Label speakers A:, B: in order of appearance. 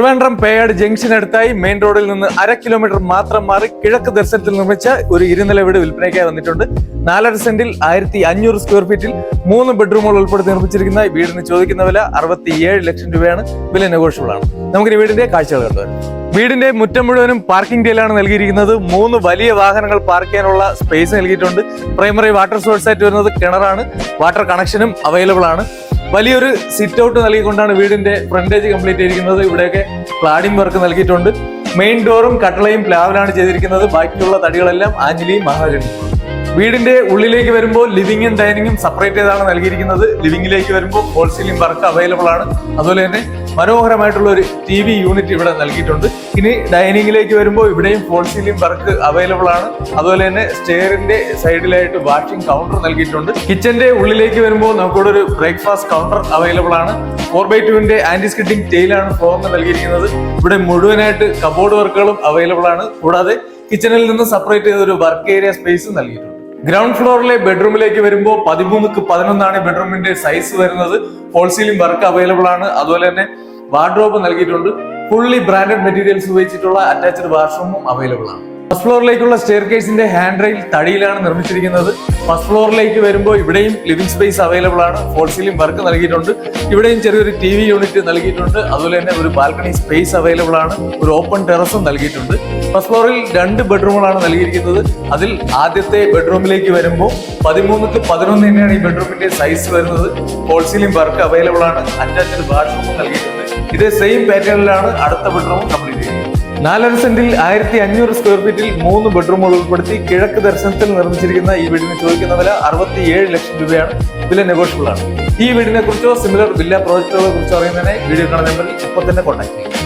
A: Trivandrum Peyad ജംഗ്ഷനടുത്തായി main റോഡിൽ നിന്ന് 1/2 kilometre മാത്രം മാറി കിഴക്ക് ദർശനത്തിൽ നിർമ്മിച്ച ഒരു ഇരുനില വീട് വിൽപ്പനയ്ക്കായി വന്നിട്ടുണ്ട്. 4.5 സെന്റിൽ 1500 സ്ക്വയർ ഫീറ്റിൽ 3 ബെഡ്റൂമുകൾ ഉൾപ്പെടുത്തി നിർമ്മിച്ചിരിക്കുന്ന ഈ വീടിന് ചോദിക്കുന്ന വില 67 ലക്ഷം രൂപയാണ്. വില നെഗോഷ്യബിൾ ആണ്. നമുക്ക് ഈ വീടിന്റെ കാഴ്ചകൾ കണ്ടുവരാം. വീടിന്റെ മുറ്റം മുഴുവനും പാർക്കിംഗ് ഡീലാണ് നൽകിയിരിക്കുന്നത്. 3 വലിയ വാഹനങ്ങൾ പാർക്ക് ചെയ്യാനുള്ള സ്പേസ് നൽകിയിട്ടുണ്ട്. പ്രൈമറി വാട്ടർ സോഴ്സ് ആയിട്ട് വരുന്നത് കിണറാണ്. വാട്ടർ കണക്ഷനും അവൈലബിൾ ആണ്. വലിയൊരു സിറ്റ് ഔട്ട് നൽകിക്കൊണ്ടാണ് വീടിന്റെ ഫ്രണ്ടേജ് കംപ്ലീറ്റ് ചെയ്തിരിക്കുന്നത്. ഇവിടെയൊക്കെ ക്ലാഡിംഗ് വർക്ക് നൽകിയിട്ടുണ്ട്. മെയിൻ ഡോറും കട്ടളയും പ്ലാവിലാണ് ചെയ്തിരിക്കുന്നത്. ബാക്കിയുള്ള തടികളെല്ലാം ആഞ്ഞിലിയും മഹാഗണിയും. വീടിന്റെ ഉള്ളിലേക്ക് വരുമ്പോൾ ലിവിംഗും ഡൈനിങ്ങും സെപ്പറേറ്റ് ചെയ്താണ് നൽകിയിരിക്കുന്നത്. ലിവിംഗിലേക്ക് വരുമ്പോൾ ഫോൾ സീലിംഗ് വർക്ക് അവൈലബിൾ ആണ്. അതുപോലെ തന്നെ മനോഹരമായിട്ടുള്ള ഒരു TV യൂണിറ്റ് ഇവിടെ നൽകിയിട്ടുണ്ട്. ഇനി ഡൈനിങ്ങിലേക്ക് വരുമ്പോൾ ഇവിടെയും ഫോൾ സീലിംഗ് വർക്ക് അവൈലബിൾ ആണ്. അതുപോലെ തന്നെ സ്റ്റെയറിന്റെ സൈഡിലായിട്ട് വാഷിംഗ് കൗണ്ടർ നൽകിയിട്ടുണ്ട്. കിച്ചന്റെ ഉള്ളിലേക്ക് വരുമ്പോൾ നമുക്കിവിടെ ഒരു ബ്രേക്ക്ഫാസ്റ്റ് കൗണ്ടർ അവൈലബിൾ ആണ്. 4x2 ആന്റി സ്കിഡിംഗ് ടെയിലാണ് ഫ്ലോറിന് നൽകിയിരിക്കുന്നത്. ഇവിടെ മുഴുവനായിട്ട് കബോർഡ് വർക്കുകളും അവൈലബിൾ ആണ്. കൂടാതെ കിച്ചണിൽ നിന്ന് സെപ്പറേറ്റ് ചെയ്ത ഒരു വർക്ക് ഏരിയ സ്പേസും നൽകിയിട്ടുണ്ട്. ഗ്രൗണ്ട് ഫ്ലോറിലെ ബെഡ്റൂമിലേക്ക് വരുമ്പോൾ 13x11 ബെഡ്റൂമിന്റെ സൈസ് വരുന്നത്. ഫോൾ സീലിംഗ് വർക്ക് അവൈലബിൾ ആണ്. അതുപോലെ തന്നെ വാർഡ്രോബ് നൽകിയിട്ടുണ്ട്. ഫുള്ളി ബ്രാൻഡഡ് മെറ്റീരിയൽസ് ഉപയോഗിച്ചിട്ടുള്ള അറ്റാച്ച്ഡ് വാഷ്റൂമും അവൈലബിൾ ആണ്. ഫസ്റ്റ് ഫ്ലോറിലേക്കുള്ള സ്റ്റെയർ കേസിന്റെ ഹാൻഡ് റെയിൽ തടിയിലാണ് നിർമ്മിച്ചിരിക്കുന്നത്. ഫസ്റ്റ് ഫ്ലോറിലേക്ക് വരുമ്പോൾ ഇവിടെയും ലിവിംഗ് സ്പേസ് അവൈലബിൾ ആണ്. ഫോൾ സീലിംഗ് വർക്ക് നൽകിയിട്ടുണ്ട്. ഇവിടെയും ചെറിയൊരു TV യൂണിറ്റ് നൽകിയിട്ടുണ്ട്. അതുപോലെ തന്നെ ഒരു ബാൽക്കണി സ്പേസ് അവൈലബിൾ ആണ്. ഒരു ഓപ്പൺ ടെറസും നൽകിയിട്ടുണ്ട്. ഫസ്റ്റ് ഫ്ലോറിൽ 2 ബെഡ്റൂമുകളാണ് നൽകിയിരിക്കുന്നത്. അതിൽ ആദ്യത്തെ ബെഡ്റൂമിലേക്ക് വരുമ്പോൾ 13x11 ഈ ബെഡ്റൂമിന്റെ സൈസ് വരുന്നത്. ഫോൾ സീലിംഗ് വർക്ക് അവൈലബിൾ ആണ്. അറ്റാച്ച്ഡ് വാഷ്റൂമും നൽകിയിട്ടുണ്ട്. ഇതേ സെയിം പാറ്റേണിലാണ് അടുത്ത ബെഡ്റൂമും കംപ്ലീറ്റ് ചെയ്യുന്നത്. 4.5 സെന്റിൽ 1500 സ്ക്വയർ ഫീറ്റിൽ 3 ബെഡ്റൂമുകൾ ഉൾപ്പെടുത്തി കിഴക്ക് ദർശനത്തിൽ നിർമ്മിച്ചിരിക്കുന്ന ഈ വീടിന് ചോദിക്കുന്ന വില 67 ലക്ഷം രൂപയാണ്. വില നെഗോഷ്യബിൾ ആണ്. ഈ വീടിനെ കുറിച്ചോ സിമിലർ വില്ല പ്രോജക്റ്റുകളെ കുറിച്ചോ അറിയുന്നതിനായി വീഡിയോ കാണുന്ന നമ്പറിൽ ഇപ്പോൾ തന്നെ കോൺടാക്ട് ചെയ്യുക.